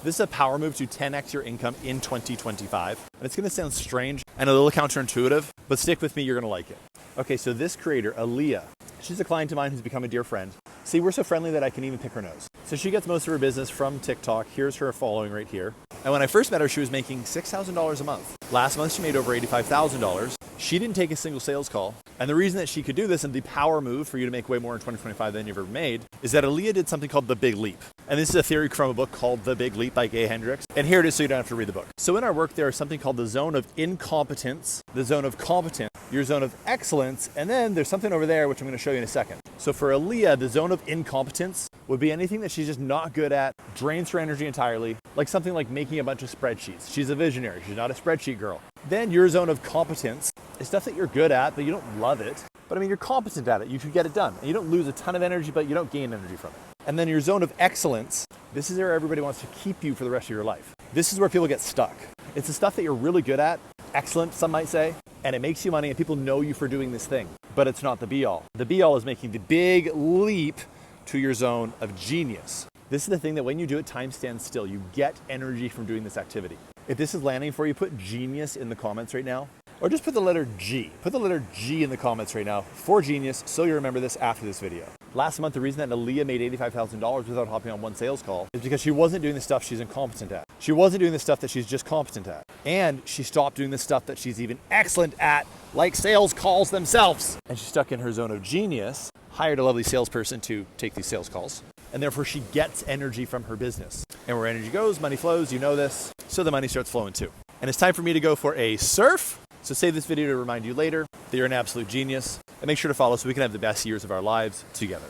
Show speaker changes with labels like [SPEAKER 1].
[SPEAKER 1] This is a power move to 10x your income in 2025. And it's gonna sound strange and a little counterintuitive, but stick with me, you're gonna like it. Okay, so this creator, Aaliyah, she's a client of mine who's become a dear friend. See, we're so friendly that I can even pick her nose. So she gets most of her business from TikTok. Here's her following right here. And when I first met her, she was making $6,000 a month. Last month, she made over $85,000. She didn't take a single sales call. And the reason that she could do this, and the power move for you to make way more in 2025 than you've ever made, is that Aaliyah did something called the Big Leap. And this is a theory from a book called The Big Leap by Gay Hendricks. And here it is so you don't have to read the book. So in our work, there is something called the zone of incompetence, the zone of competence, your zone of excellence, and then there's something over there, which I'm gonna show you in a second. So for Aaliyah, the zone of incompetence would be anything that she's just not good at, drains her energy entirely, like something like making a bunch of spreadsheets. She's a visionary, she's not a spreadsheet girl. Then your zone of competence is stuff that you're good at, but you don't love it. But I mean, you're competent at it, you can get it done. And you don't lose a ton of energy, but you don't gain energy from it. And then your zone of excellence, this is where everybody wants to keep you for the rest of your life. This is where people get stuck. It's the stuff that you're really good at, excellent, some might say, and it makes you money and people know you for doing this thing, but it's not the be all. The be all is making the big leap to your zone of genius. This is the thing that when you do it, time stands still. You get energy from doing this activity. If this is landing for you, put genius in the comments right now, or just put the letter G. Put the letter G in the comments right now for genius so you remember this after this video. Last month, the reason that Aaliyah made $85,000 without hopping on one sales call is because she wasn't doing the stuff she's incompetent at. She wasn't doing the stuff that she's just competent at. And she stopped doing the stuff that she's even excellent at, like sales calls themselves. And she's stuck in her zone of genius, hired a lovely salesperson to take these sales calls. And therefore she gets energy from her business. And where energy goes, money flows, you know this. So the money starts flowing too. And it's time for me to go for a surf. So save this video to remind you later that you're an absolute genius. And make sure to follow so we can have the best years of our lives together.